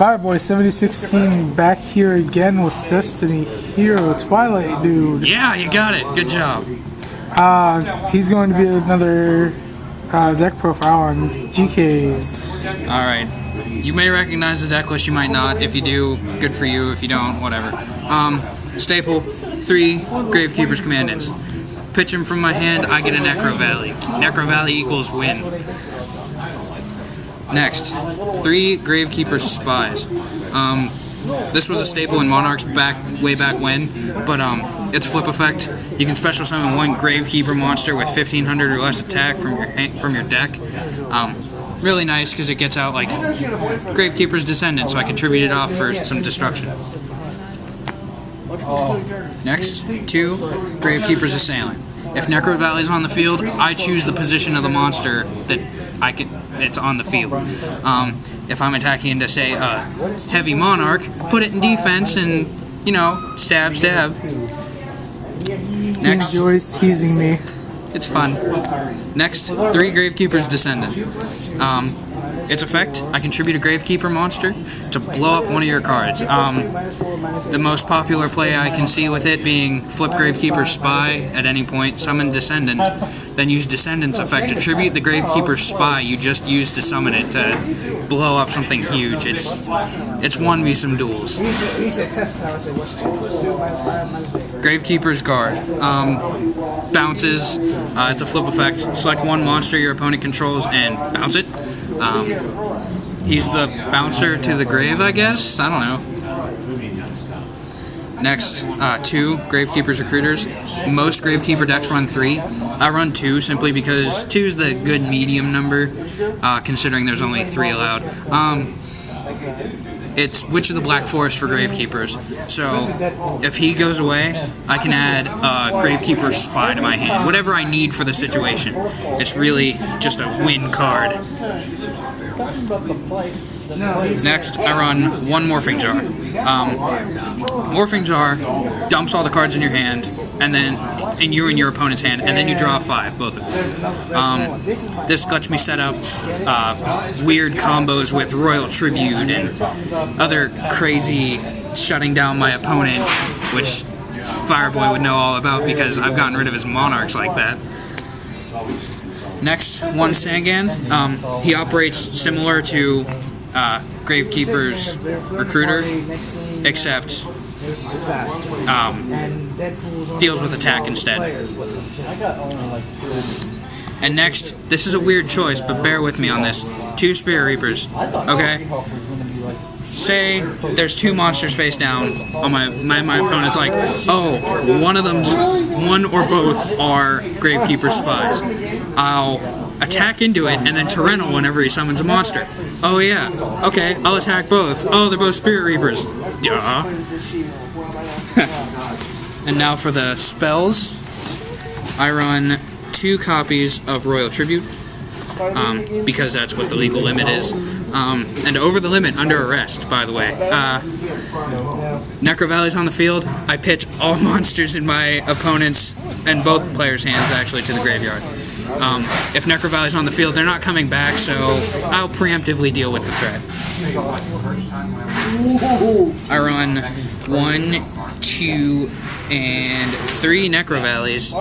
Fireboy 7016 back here again with Destiny Hero Twilight Dude. Yeah, you got it. Good job. He's going to be another deck profile on GKs. Alright. You may recognize the deck list, you might not. If you do, good for you. If you don't, whatever. Staple, 3 Gravekeepers Commandants. Pitch them from my hand, I get a Necro Valley. Necro Valley equals win. Next, 3 Gravekeepers Spies. This was a staple in Monarchs way back when, but it's flip effect. You can special summon 1 Gravekeeper monster with 1500 or less attack from your deck. Really nice because it gets out like Gravekeeper's Descendant, so I can tribute it off for some destruction. Next, 2 Gravekeeper's Assailant. If Necro Valley's on the field, I choose the position of the monster that it's on the field. If I'm attacking into, say, a heavy Monarch, put it in defense and, you know, stab, stab. Next. He enjoys teasing me. It's fun. Next, 3 Gravekeeper's Descendant. Its effect, I contribute a Gravekeeper monster to blow up one of your cards. The most popular play I can see with it being flip Gravekeeper Spy at any point, summon Descendant, then use Descendant's effect to tribute the Gravekeeper Spy you just used to summon it to blow up something huge. It's won me some duels. Gravekeeper's Guard. Bounces. It's a flip effect. Select 1 monster your opponent controls and bounce it. He's the bouncer to the grave, I guess? I don't know. Next, 2 Gravekeeper's Recruiters. Most Gravekeeper decks run 3. I run 2 simply because 2 is the good medium number, considering there's only 3 allowed. It's Witch of the Black Forest for Gravekeepers. So, if he goes away, I can add Gravekeeper Spy to my hand. Whatever I need for the situation. It's really just a win card. Next, I run 1 Morphing Jar. Morphing Jar dumps all the cards in your hand, and then in your opponent's hand, and then you draw 5, both of them. This lets me set up weird combos with Royal Tribute and other crazy shutting down my opponent, which Fireboy would know all about because I've gotten rid of his Monarchs like that. Next, 1 Sangan. He operates similar to Gravekeeper's Recruiter, except deals with attack instead. And next, this is a weird choice, but bear with me on this. 2 Spirit Reapers. Okay? Say there's 2 monsters face down on my opponent's like, oh, one or both are Gravekeeper Spies. I'll attack into it and then Torrential whenever he summons a monster. Oh yeah, okay, I'll attack both. Oh, they're both Spirit Reapers. Duh. And now for the spells. I run 2 copies of Royal Tribute, because that's what the legal limit is. And over the limit, under arrest, by the way. Necro Valley's on the field. I pitch all monsters in my opponent's and both players' hands, actually, to the graveyard. If Necro Valley's on the field, they're not coming back, so I'll preemptively deal with the threat. I run 1, 2, and 3 Necro Valleys.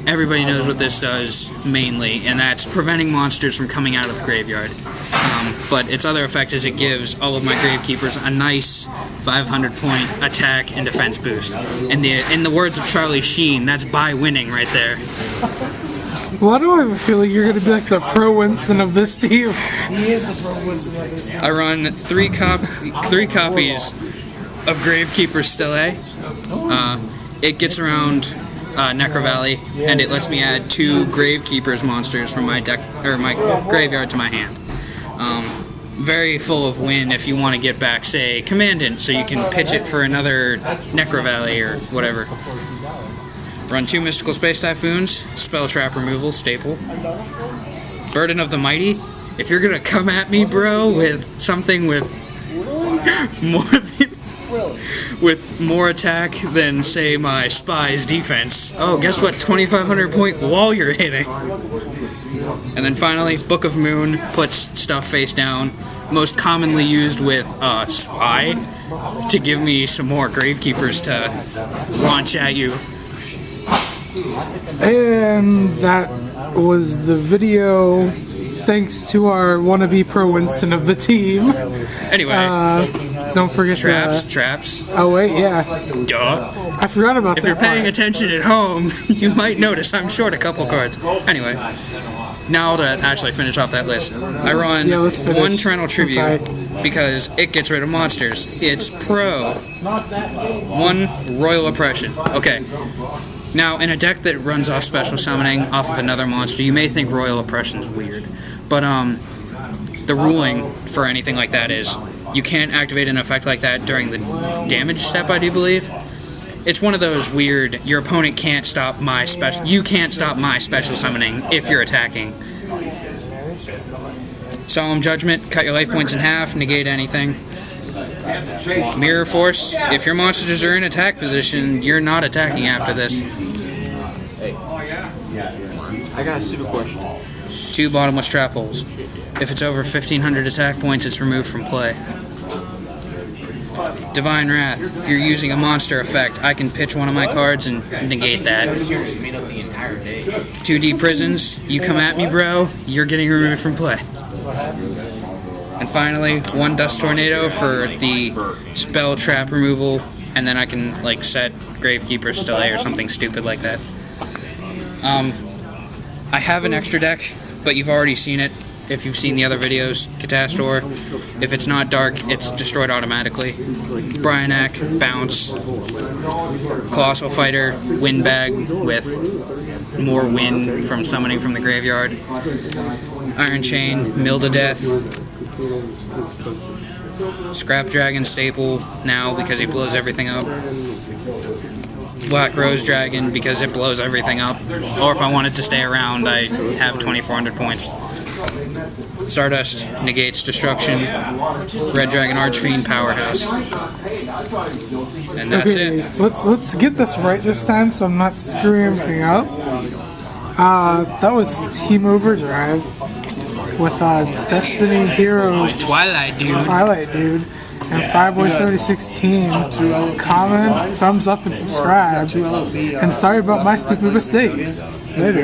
Everybody knows what this does, mainly, and that's preventing monsters from coming out of the graveyard. But its other effect is it gives all of my Gravekeepers a nice 500-point attack and defense boost. And in the words of Charlie Sheen, that's by winning right there. Why do I have a feeling you're going to be like the pro Winston of this team? He is the pro Winston of this team. I run 3 copies of Gravekeeper Stele. It gets around Necro Valley, and it lets me add 2 Gravekeepers monsters from my deck or my graveyard to my hand. Very full of win if you want to get back, say, Commandant, so you can pitch it for another Necro Valley or whatever. Run 2 Mystical Space Typhoons, Spell Trap Removal, staple. Burden of the Mighty. If you're gonna come at me, bro, with something with more attack than, say, my Spy's defense. Oh, guess what? 2,500 point wall you're hitting. And then finally, Book of Moon puts stuff face down, most commonly used with Spy to give me some more Gravekeepers to launch at you. And that was the video. Thanks to our wannabe pro Winston of the team. Anyway, don't forget traps. Oh wait, yeah. Duh. I forgot about that. If you're paying attention at home, you might notice I'm short a couple cards. Anyway, now to actually finish off that list, I run one Torrential Tribute because it gets rid of monsters. It's pro. One Royal Oppression. Okay. Now, in a deck that runs off special summoning off of another monster, you may think Royal Oppression's weird. But the ruling for anything like that is you can't activate an effect like that during the damage step, I do believe. It's one of those weird, your opponent can't stop my special, you can't stop my special summoning if you're attacking. Solemn Judgment, cut your life points in half, negate anything. Mirror Force, if your monsters are in attack position, you're not attacking after this. I got a stupid question. 2 bottomless trap holes. If it's over 1,500 attack points, it's removed from play. Divine Wrath, if you're using a monster effect, I can pitch one of my cards and negate that. 2D Prisons, you come at me, bro, you're getting removed from play. And finally, 1 Dust Tornado for the spell trap removal, and then I can like set Gravekeepers delay or something stupid like that. I have an extra deck, but you've already seen it if you've seen the other videos. Catastor, if it's not dark, it's destroyed automatically. Bryanak, Bounce. Colossal Fighter, Windbag with more wind from summoning from the graveyard. Iron Chain, Mill to Death. Scrap Dragon staple now because he blows everything up. Black Rose Dragon because it blows everything up. Or if I wanted to stay around, I have 2,400 points. Stardust negates destruction. Red Dragon Archfiend Powerhouse. And that's it. Let's get this right this time so I'm not screwing everything up. That was Team Overdrive with Destiny Hero Twilight Dude and Fireboy76 team. Comment, thumbs up, and subscribe. And sorry about my stupid mistakes. Later.